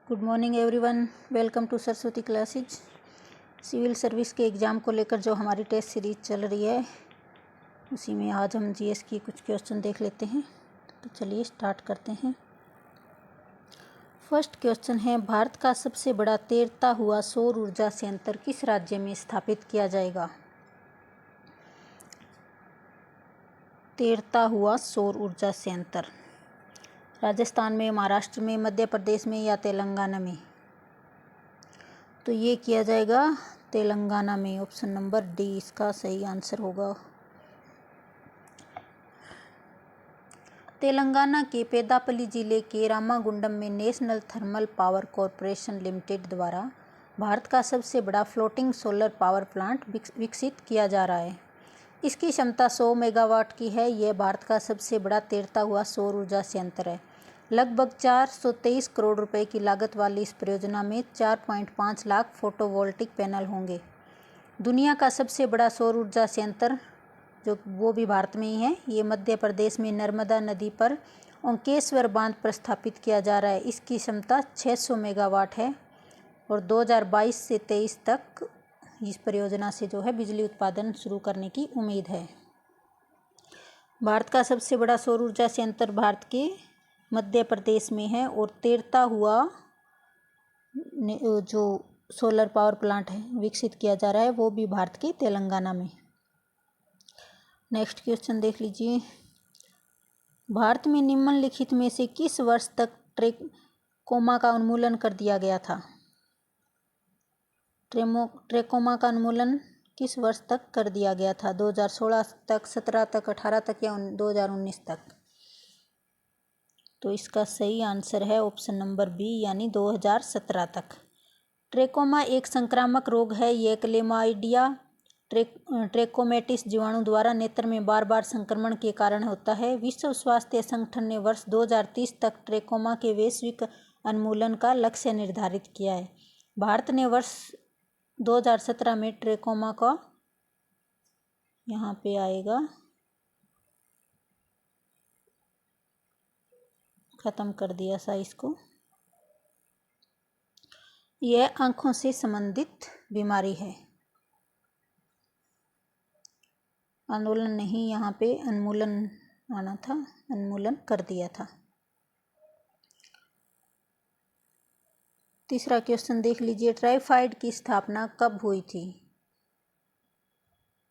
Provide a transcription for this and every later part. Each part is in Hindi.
Good morning everyone, welcome to Saraswati classes. Civil service के एग्ज़ाम को लेकर जो हमारी टेस्ट सीरीज चल रही है उसी में आज हम जीएस की कुछ क्वेश्चन देख लेते हैं। तो चलिए स्टार्ट करते हैं। फर्स्ट क्वेश्चन है, भारत का सबसे बड़ा तैरता हुआ सौर ऊर्जा संयंत्र किस राज्य में स्थापित किया जाएगा? तैरता हुआ सौर ऊर्जा संयंत्र राजस्थान में, महाराष्ट्र में, मध्य प्रदेश में या तेलंगाना में? तो ये किया जाएगा तेलंगाना में। ऑप्शन नंबर डी इसका सही आंसर होगा। तेलंगाना के पेद्दापल्ली जिले के रामागुंडम में national thermal power corporation limited द्वारा भारत का सबसे बड़ा फ्लोटिंग सोलर पावर प्लांट विकसित किया जा रहा है। इसकी क्षमता 100 मेगावाट की है। यह भारत का सबसे बड़ा तैरता हुआ सौर ऊर्जा संयंत्र है। लगभग 423 करोड़ रुपए की लागत वाली इस परियोजना में 4.5 लाख फोटोवोल्टिक पैनल होंगे। दुनिया का सबसे बड़ा सौर ऊर्जा संयंत्र जो वो भी भारत में ही है, ये मध्य प्रदेश में नर्मदा नदी पर ओंकेश्वर बांध पर स्थापित किया जा रहा है। इसकी क्षमता 600 मेगावाट है और 2022 से 23 तक इस परियोजना से जो है बिजली उत्पादन शुरू करने की उम्मीद है। भारत का सबसे बड़ा सौर ऊर्जा संयंत्र भारत के मध्य प्रदेश में है और तैरता हुआ जो सोलर पावर प्लांट है विकसित किया जा रहा है वो भी भारत के तेलंगाना में। नेक्स्ट क्वेश्चन देख लीजिए। भारत में निम्नलिखित में से किस वर्ष तक ट्रेकोमा का उन्मूलन कर दिया गया था? ट्रेकोमा का उन्मूलन किस वर्ष तक कर दिया गया था? 2016 तक, 17 तक, 18 तक या 2019 तक? तो इसका सही आंसर है ऑप्शन नंबर बी यानी 2017 तक। ट्रेकोमा एक संक्रामक रोग है। यह क्लेमाइडिया ट्रेकोमेटिस जीवाणु द्वारा नेत्र में बार बार संक्रमण के कारण होता है। विश्व स्वास्थ्य संगठन ने वर्ष 2030 तक ट्रेकोमा के वैश्विक उन्मूलन का लक्ष्य निर्धारित किया है। भारत ने वर्ष 2017 में ट्रेकोमा का यहाँ पे आएगा खत्म कर दिया था इसको। यह आंखों से संबंधित बीमारी है। आंदोलन नहीं, यहाँ पे उन्मूलन आना था, उन्मूलन कर दिया था। तीसरा क्वेश्चन देख लीजिए। टाइफाइड की स्थापना कब हुई थी?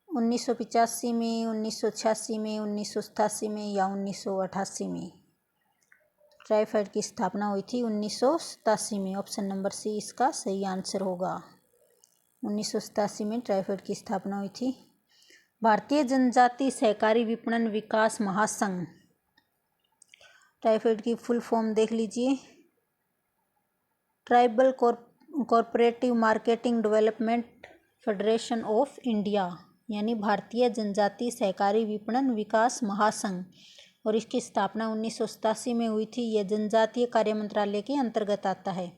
1985 में, 1986 में, 1987 में या 1988 में? टाइफाइड की स्थापना हुई थी 1987 में। ऑप्शन नंबर सी इसका सही आंसर होगा। 1987 में टाइफाइड की स्थापना हुई थी। भारतीय जनजाति सहकारी विपणन विकास महासंघ, टाइफाइड की फुल फॉर्म देख लीजिए। Tribal corporative marketing development federation of India यानी भारतीय जनजाति सहकारी विपणन विकास महासंघ, और इसकी स्थापना 1987 में हुई थी। यह जनजातीय कार्य मंत्रालय के अंतर्गत आता है।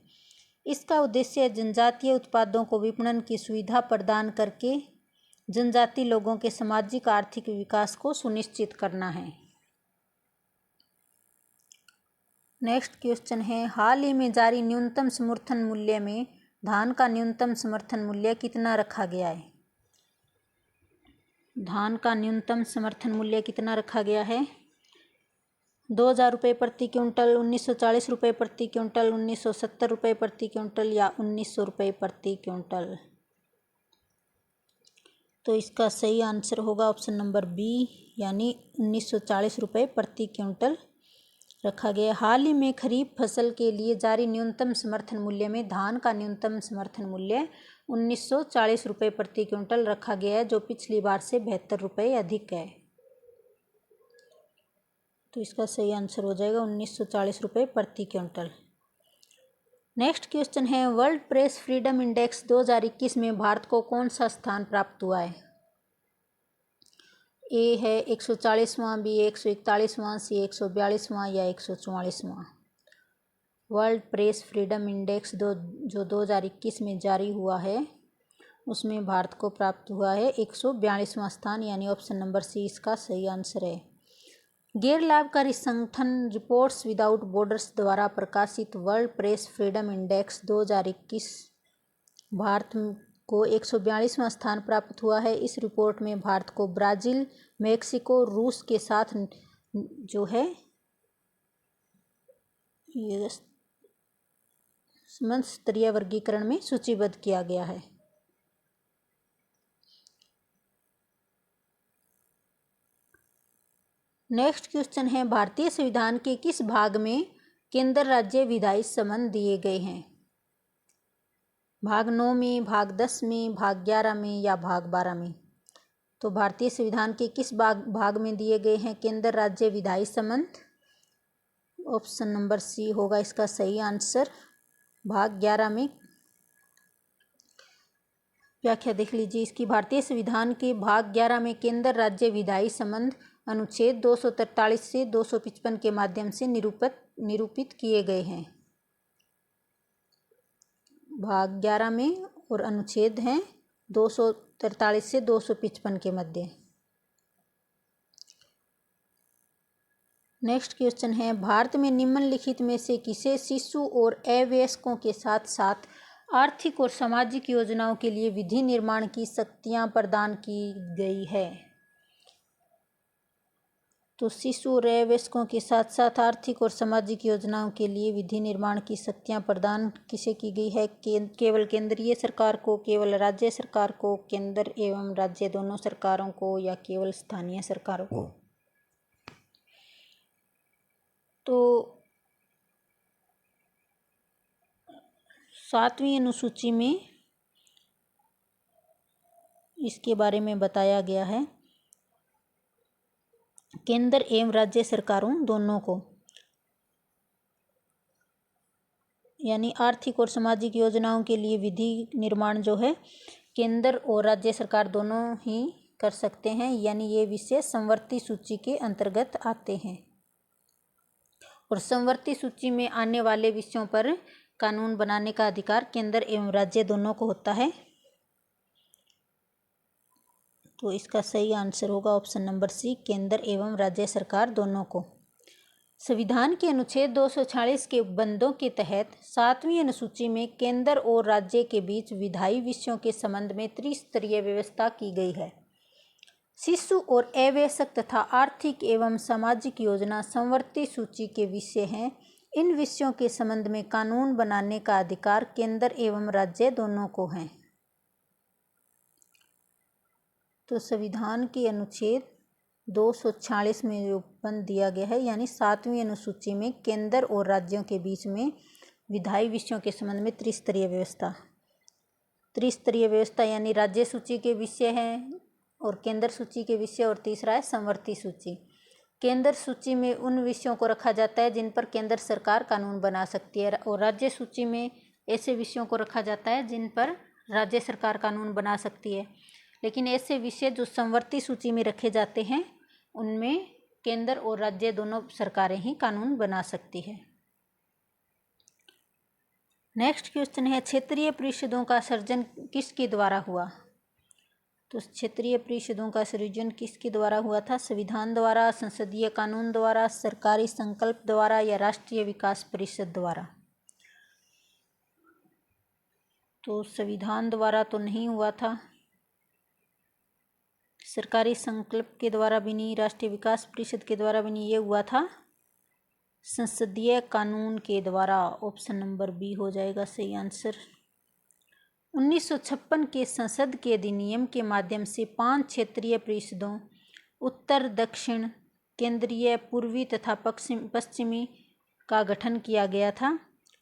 इसका उद्देश्य जनजातीय उत्पादों को विपणन की सुविधा प्रदान करके जनजाति लोगों के सामाजिक आर्थिक विकास को सुनिश्चित करना है। नेक्स्ट क्वेश्चन है, हाल ही में जारी न्यूनतम समर्थन मूल्य में धान का न्यूनतम समर्थन मूल्य कितना रखा गया है? धान का न्यूनतम समर्थन मूल्य कितना रखा गया है? 2000 रुपये प्रति क्विंटल, 1940 रुपये प्रति क्विंटल, 1970 रुपये प्रति क्विंटल या 1900 रुपये प्रति क्विंटल? तो इसका सही आंसर होगा ऑप्शन नंबर बी यानी 1940 रुपये प्रति क्विंटल रखा गया। हाल ही में खरीफ फसल के लिए जारी न्यूनतम समर्थन मूल्य में धान का न्यूनतम समर्थन मूल्य 1940 रुपये प्रति क्विंटल रखा गया है, जो पिछली बार से 72 रुपये अधिक है। तो इसका सही आंसर हो जाएगा 1940 रुपये प्रति क्विंटल। नेक्स्ट क्वेश्चन है, वर्ल्ड प्रेस फ्रीडम इंडेक्स 2021 में भारत को कौन सा स्थान प्राप्त हुआ है? ए है 140वां, बी 141वां, सी 142वां या 144वां? वर्ल्ड प्रेस फ्रीडम इंडेक्स जो 2021 में जारी हुआ है उसमें भारत को प्राप्त हुआ है 142वां स्थान यानी ऑप्शन नंबर सी इसका सही आंसर है। गैर लाभकारी संगठन रिपोर्ट्स विदाउट बॉर्डर्स द्वारा प्रकाशित world press freedom index 2021 Bharat को 142वां स्थान प्राप्त हुआ है। इस रिपोर्ट में भारत को ब्राज़ील, मेक्सिको, रूस के साथ जो है ये मंच स्तरीय वर्गीकरण में सूचीबद्ध किया गया है। नेक्स्ट क्वेश्चन है, भारतीय संविधान के किस भाग में केंद्र राज्य विधायी संबंध दिए गए हैं? भाग 9 में, भाग 10 में, भाग 11 में या भाग 12 में? तो भारतीय संविधान के किस भाग में दिए गए हैं केंद्र राज्य विधायी संबंध? ऑप्शन नंबर सी होगा इसका सही आंसर, भाग 11 में। व्याख्या देख लीजिए इसकी। भारतीय संविधान के भाग 11 में केंद्र राज्य विधायी संबंध अनुच्छेद 243 से 255 के माध्यम से निरूपित किए गए हैं। भाग 11 में और अनुच्छेद हैं 243 से 255 के मध्य। नेक्स्ट क्वेश्चन है, भारत में निम्नलिखित में से किसे शिशु और अवयस्कों के साथ साथ आर्थिक और सामाजिक योजनाओं के लिए विधि निर्माण की शक्तियां प्रदान की गई है? तो शिशु और अवयस्कों के साथ साथ आर्थिक और सामाजिक योजनाओं के लिए विधि निर्माण की शक्तियां प्रदान किसे की गई है? केवल केंद्रीय सरकार को, केवल राज्य सरकार को, केंद्र एवं राज्य दोनों सरकारों को या केवल स्थानीय सरकारों को? तो 7वीं अनुसूची में इसके बारे में बताया गया है, केंद्र एवं राज्य सरकारों दोनों को, यानी आर्थिक और सामाजिक योजनाओं के लिए विधि निर्माण जो है केंद्र और राज्य सरकार दोनों ही कर सकते हैं, यानी ये विषय समवर्ती सूची के अंतर्गत आते हैं। और समवर्ती सूची में आने वाले विषयों पर कानून बनाने का अधिकार केंद्र एवं राज्य दोनों को होता है। तो इसका सही आंसर होगा ऑप्शन नंबर सी, केंद्र एवं राज्य सरकार दोनों को। संविधान के अनुच्छेद 246 के बंदों के तहत 7वीं अनुसूची में केंद्र और राज्य के बीच विधायी विषयों के संबंध में त्रिस्तरीय व्यवस्था की गई है। शिशु और अवयस्क तथा आर्थिक एवं सामाजिक योजना समवर्ती सूची के विषय हैं। इन विषयों के संबंध में कानून बनाने का अधिकार केंद्र एवं राज्य दोनों को है। तो संविधान के अनुच्छेद 246 में जो बंद दिया गया है, यानी 7वीं अनुसूची में केंद्र और राज्यों के बीच में विधायी विषयों के संबंध में त्रिस्तरीय व्यवस्था यानी राज्य सूची के विषय हैं और केंद्र सूची के विषय, और तीसरा है समवर्ती सूची। केंद्र सूची में उन विषयों को रखा जाता है जिन पर केंद्र सरकार कानून बना सकती है, और राज्य सूची में ऐसे विषयों को रखा जाता है जिन पर राज्य सरकार कानून बना सकती है। लेकिन ऐसे विषय जो समवर्ती सूची में रखे जाते हैं उनमें केंद्र और राज्य दोनों सरकारें ही कानून बना सकती है। नेक्स्ट क्वेश्चन है, क्षेत्रीय परिषदों का सृजन किसके द्वारा हुआ? तो क्षेत्रीय परिषदों का सृजन किसके द्वारा हुआ था? संविधान द्वारा, संसदीय कानून द्वारा, सरकारी संकल्प द्वारा या राष्ट्रीय विकास परिषद द्वारा? तो संविधान द्वारा तो नहीं हुआ था, सरकारी संकल्प के द्वारा भी नहीं, राष्ट्रीय विकास परिषद के द्वारा भी नहीं, ये हुआ था संसदीय कानून के द्वारा। ऑप्शन नंबर बी हो जाएगा सही आंसर। 1956 के संसद के अधिनियम के माध्यम से 5 क्षेत्रीय परिषदों उत्तर, दक्षिण, केंद्रीय, पूर्वी तथा पश्चिमी का गठन किया गया था।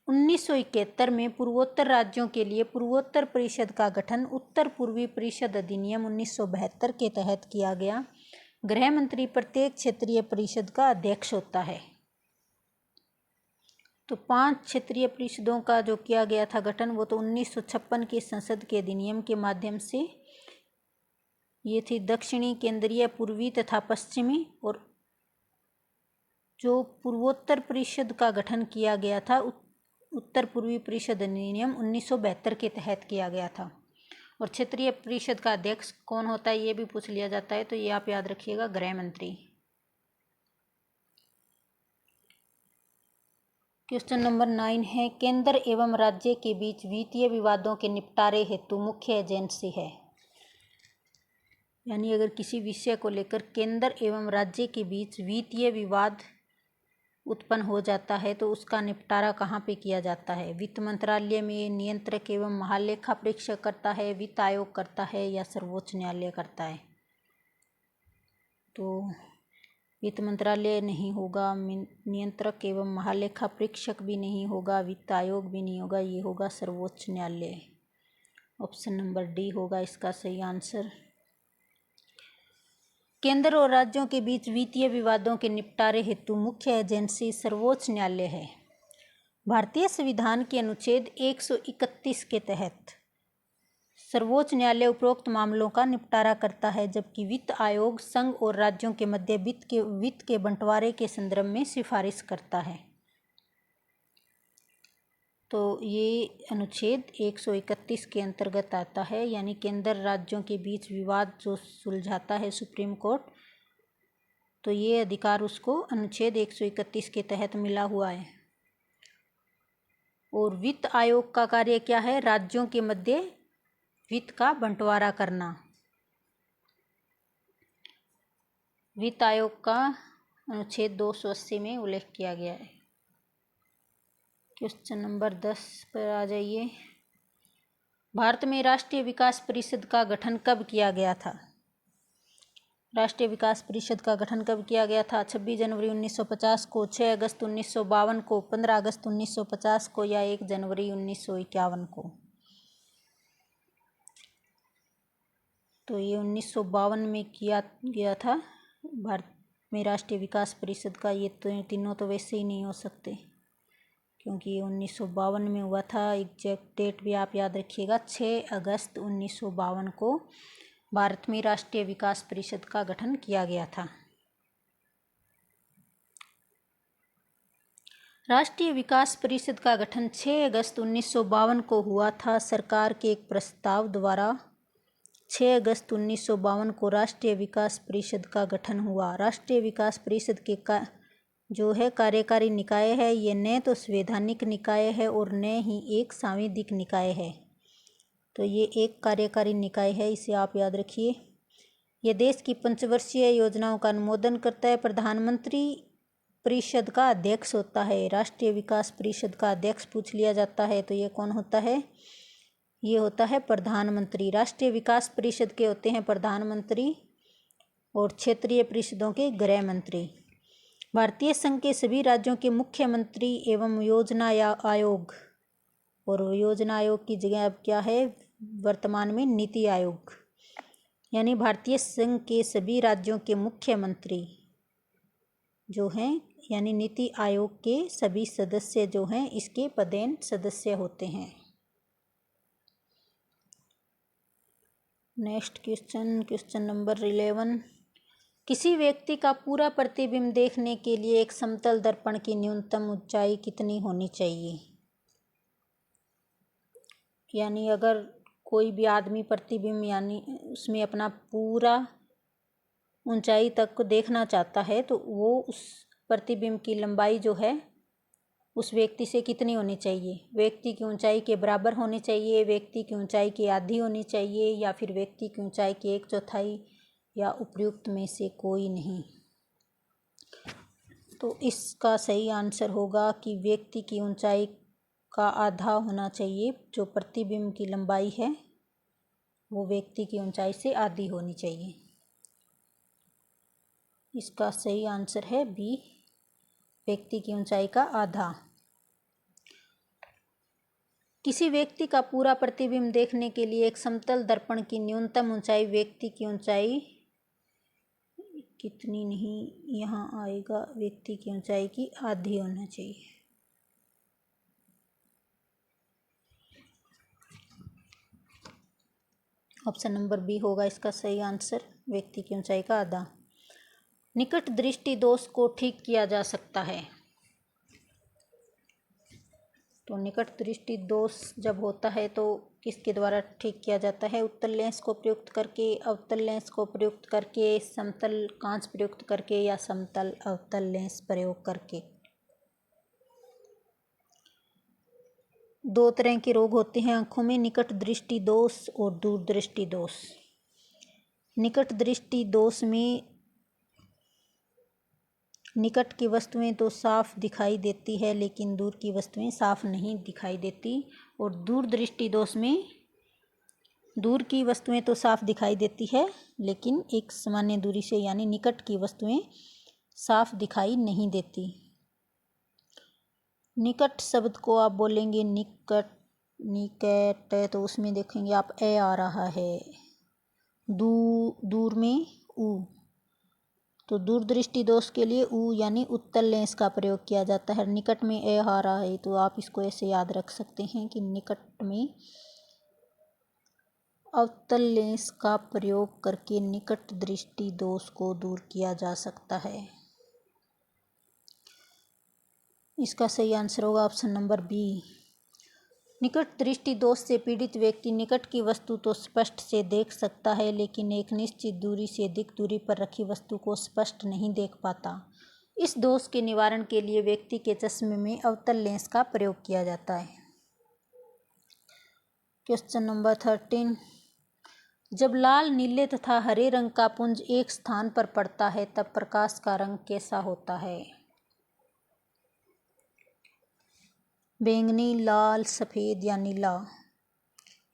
1971 में पूर्वोत्तर राज्यों के लिए पूर्वोत्तर परिषद का गठन उत्तर पूर्वी परिषद अधिनियम 1972 के तहत किया गया। गृह मंत्री प्रत्येक क्षेत्रीय परिषद का अध्यक्ष होता है। तो 5 क्षेत्रीय परिषदों का जो किया गया था गठन, वो तो 1956 के संसद के अधिनियम के माध्यम से। ये थी दक्षिणी, केंद्रीय, पूर्वी तथा पश्चिमी। और जो पूर्वोत्तर परिषद का गठन किया गया था उत्तर पूर्वी परिषद अधिनियम 1972 के तहत किया गया था। और क्षेत्रीय परिषद का अध्यक्ष कौन होता है ये भी पूछ लिया जाता है, तो ये आप याद रखिएगा, गृह मंत्री। क्वेश्चन नंबर 9 है, केंद्र एवं राज्य के बीच वित्तीय विवादों के निपटारे हेतु मुख्य एजेंसी है। यानी अगर किसी विषय को लेकर केंद्र एवं राज्य के बीच वित्तीय विवाद उत्पन्न हो जाता है तो उसका निपटारा कहाँ पे किया जाता है? वित्त मंत्रालय में, नियंत्रक एवं महालेखा परीक्षक करता है, वित्त आयोग करता है या सर्वोच्च न्यायालय करता है? तो वित्त मंत्रालय नहीं होगा, नियंत्रक एवं महालेखा परीक्षक भी नहीं होगा, वित्त आयोग भी नहीं होगा, ये होगा सर्वोच्च न्यायालय। ऑप्शन नंबर डी होगा इसका सही आंसर। केंद्र और राज्यों के बीच वित्तीय विवादों के निपटारे हेतु मुख्य एजेंसी सर्वोच्च न्यायालय है। भारतीय संविधान के अनुच्छेद 131 के तहत सर्वोच्च न्यायालय उपरोक्त मामलों का निपटारा करता है, जबकि वित्त आयोग संघ और राज्यों के मध्य वित्त के बंटवारे के संदर्भ में सिफारिश करता है। तो ये अनुच्छेद 131 के अंतर्गत आता है, यानी केंद्र राज्यों के बीच विवाद जो सुलझाता है सुप्रीम कोर्ट, तो ये अधिकार उसको अनुच्छेद 131 के तहत मिला हुआ है। और वित्त आयोग का कार्य क्या है? राज्यों के मध्य वित्त का बंटवारा करना। वित्त आयोग का अनुच्छेद 280 में उल्लेख किया गया है। क्वेश्चन नंबर 10 पर आ जाइए। भारत में राष्ट्रीय विकास परिषद का गठन कब किया गया था? राष्ट्रीय विकास परिषद का गठन कब किया गया था? 26 जनवरी 1950 को, 6 अगस्त 1952 को, 15 अगस्त 1950 को या 1 जनवरी 1951 को? तो ये 1952 में किया गया था भारत में राष्ट्रीय विकास परिषद का। ये तो तीनों तो वैसे ही नहीं हो सकते क्योंकि ये 1952 में हुआ था। एग्जैक्ट डेट भी आप याद रखिएगा, 6 अगस्त 1952 को भारत में राष्ट्रीय विकास परिषद का गठन किया गया था। राष्ट्रीय विकास परिषद का गठन 6 अगस्त 1952 को हुआ था। सरकार के एक प्रस्ताव द्वारा 6 अगस्त 1952 को राष्ट्रीय विकास परिषद का गठन हुआ। राष्ट्रीय विकास परिषद के जो है कार्यकारी निकाय है, ये न तो संवैधानिक निकाय है और न ही एक सांविधिक निकाय है। तो ये एक कार्यकारी निकाय है, इसे आप याद रखिए। ये देश की पंचवर्षीय योजनाओं का अनुमोदन करता है। प्रधानमंत्री परिषद का अध्यक्ष होता है। राष्ट्रीय विकास परिषद का अध्यक्ष पूछ लिया जाता है तो ये कौन होता है? ये होता है प्रधानमंत्री। राष्ट्रीय विकास परिषद के होते हैं प्रधानमंत्री और क्षेत्रीय परिषदों के गृह मंत्री। भारतीय संघ के सभी राज्यों के मुख्यमंत्री एवं योजना आयोग, और योजना आयोग की जगह अब क्या है वर्तमान में? नीति आयोग। यानी भारतीय संघ के सभी राज्यों के मुख्यमंत्री जो हैं, यानी नीति आयोग के सभी सदस्य जो हैं इसके पदेन सदस्य होते हैं। Next question number 11। किसी व्यक्ति का पूरा प्रतिबिंब देखने के लिए एक समतल दर्पण की न्यूनतम ऊंचाई कितनी होनी चाहिए? यानी अगर कोई भी आदमी प्रतिबिंब यानी उसमें अपना पूरा ऊंचाई तक को देखना चाहता है तो वो उस प्रतिबिंब की लंबाई जो है उस व्यक्ति से कितनी होनी चाहिए? व्यक्ति की ऊंचाई के बराबर होनी चाहिए, व्यक्ति की ऊंचाई की आधी होनी चाहिए, या फिर व्यक्ति की ऊंचाई की 1/4 या उपयुक्त में से कोई नहीं? तो इसका सही आंसर होगा कि व्यक्ति की ऊंचाई का आधा होना चाहिए। जो प्रतिबिंब की लंबाई है वो व्यक्ति की ऊंचाई से आधी होनी चाहिए। इसका सही आंसर है बी, व्यक्ति की ऊंचाई का आधा। किसी व्यक्ति का पूरा प्रतिबिंब देखने के लिए एक समतल दर्पण की न्यूनतम ऊंचाई व्यक्ति की ऊंचाई कितनी नहीं, यहाँ आएगा व्यक्ति की ऊंचाई की आधी होना चाहिए। ऑप्शन नंबर बी होगा इसका सही आंसर, व्यक्ति की ऊंचाई का आधा। निकट दृष्टि दोष को ठीक किया जा सकता है। तो निकट दृष्टि दोष जब होता है तो किसके द्वारा ठीक किया जाता है? उत्तल लेंस को प्रयुक्त करके, अवतल लेंस को प्रयुक्त करके, समतल कांच प्रयुक्त करके या समतल अवतल लेंस प्रयोग करके। दो तरह के रोग होते हैं आँखों में, निकट दृष्टि दोष और दूर दृष्टि दोष। निकट दृष्टि दोष में निकट की वस्तुएं तो साफ दिखाई देती है लेकिन दूर की वस्तुएं साफ नहीं दिखाई देती। और दूर दृष्टि दोष में दूर की वस्तुएं तो साफ दिखाई देती है लेकिन एक सामान्य दूरी से यानी निकट की वस्तुएं साफ दिखाई नहीं देती। निकट शब्द को आप बोलेंगे निकट, निकट, तो उसमें देखेंगे आप ए आ रहा है। दूर में ऊ, तो दूर दृष्टि दोष के लिए ऊ यानी उत्तल लेंस का प्रयोग किया जाता है। निकट में ए आ रहा है तो आप इसको ऐसे याद रख सकते हैं कि निकट में अवतल लेंस का प्रयोग करके निकट दृष्टि दोष को दूर किया जा सकता है। इसका सही आंसर होगा ऑप्शन नंबर बी। निकट दृष्टि दोष से पीड़ित व्यक्ति निकट की वस्तु तो स्पष्ट से देख सकता है लेकिन एक निश्चित दूरी से अधिक दूरी पर रखी वस्तु को स्पष्ट नहीं देख पाता। इस दोष के निवारण के लिए व्यक्ति के चश्मे में अवतल लेंस का प्रयोग किया जाता है। क्वेश्चन नंबर 13, जब लाल, नीले तथा हरे रंग का पुंज एक स्थान पर पड़ता है तब प्रकाश का रंग कैसा होता है? बैंगनी, लाल, सफ़ेद या नीला।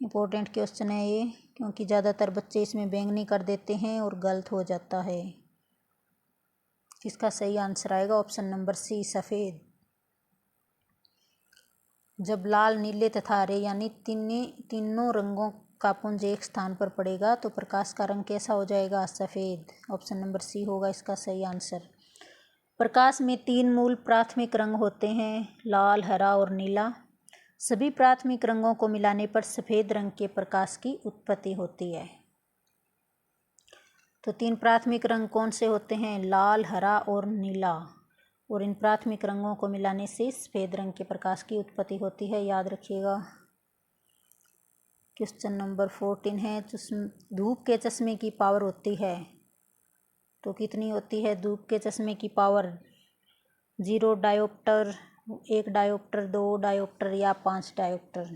इम्पोर्टेंट क्वेश्चन है ये, क्योंकि ज़्यादातर बच्चे इसमें बैंगनी कर देते हैं और गलत हो जाता है। इसका सही आंसर आएगा ऑप्शन नंबर सी, सफ़ेद। जब लाल, नीले तथा हरे यानी तीनों रंगों का पुंज एक स्थान पर पड़ेगा तो प्रकाश का रंग कैसा हो जाएगा? सफ़ेद। ऑप्शन नंबर सी होगा इसका सही आंसर। प्रकाश में 3 मूल प्राथमिक रंग होते हैं, लाल, हरा और नीला। सभी प्राथमिक रंगों को मिलाने पर सफ़ेद रंग के प्रकाश की उत्पत्ति होती है। तो 3 प्राथमिक रंग कौन से होते हैं? लाल, हरा और नीला। और इन प्राथमिक रंगों को मिलाने से सफ़ेद रंग के प्रकाश की उत्पत्ति होती है, याद रखिएगा। क्वेश्चन नंबर 14 है, धूप के चश्मे की पावर होती है तो कितनी होती है? धूप के चश्मे की पावर 0 डायोप्टर, 1 डायोप्टर, 2 डायोप्टर या 5 डायोप्टर।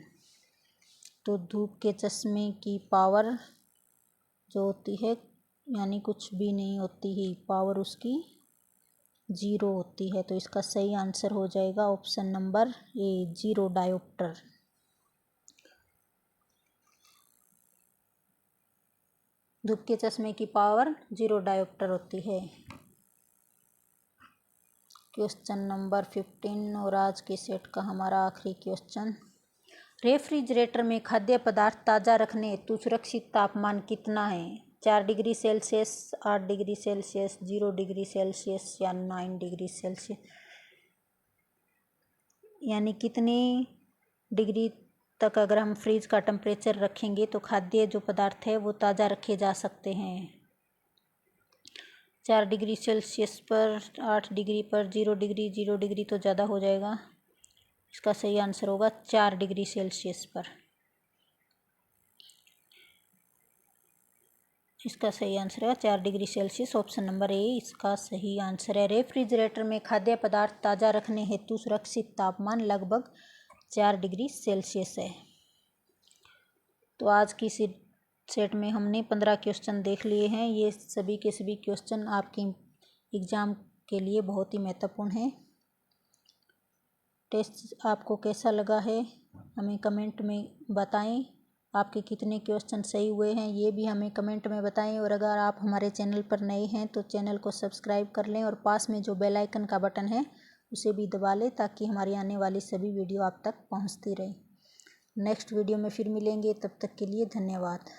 तो धूप के चश्मे की पावर जो होती है यानी कुछ भी नहीं होती ही, पावर उसकी 0 होती है। तो इसका सही आंसर हो जाएगा ऑप्शन नंबर ए, 0 डायोप्टर। धूप के चश्मे की पावर 0 डायोप्टर होती है। क्वेश्चन नंबर 15 और आज के सेट का हमारा आखिरी क्वेश्चन, रेफ्रिजरेटर में खाद्य पदार्थ ताज़ा रखने हेतु सुरक्षित तापमान कितना है? 4 degree Celsius, 8 degree Celsius, 0 degree Celsius या 9 डिग्री सेल्सियस, यानी कितनी डिग्री तक अगर हम फ्रिज का टेम्परेचर रखेंगे तो खाद्य जो पदार्थ है वो ताज़ा रखे जा सकते हैं? 4 डिग्री सेल्सियस पर, 8 डिग्री पर, 0 डिग्री, 0 डिग्री तो ज़्यादा हो जाएगा। इसका सही आंसर होगा 4 डिग्री सेल्सियस पर। इसका सही आंसर है 4 degree Celsius, option number A इसका सही आंसर है। रेफ्रिजरेटर में खाद्य पदार्थ ताज़ा रखने हेतु सुरक्षित तापमान लगभग 4 डिग्री सेल्सियस है। तो आज की सेट में हमने 15 क्वेश्चन देख लिए हैं। ये सभी के सभी क्वेश्चन आपके एग्ज़ाम के लिए बहुत ही महत्वपूर्ण हैं। टेस्ट आपको कैसा लगा है हमें कमेंट में बताएं। आपके कितने क्वेश्चन सही हुए हैं ये भी हमें कमेंट में बताएं। और अगर आप हमारे चैनल पर नए हैं तो चैनल को सब्सक्राइब कर लें और पास में जो बेल आइकन का बटन है उसे भी दबा लें ताकि हमारी आने वाली सभी वीडियो आप तक पहुंचती रहे। नेक्स्ट वीडियो में फिर मिलेंगे, तब तक के लिए धन्यवाद।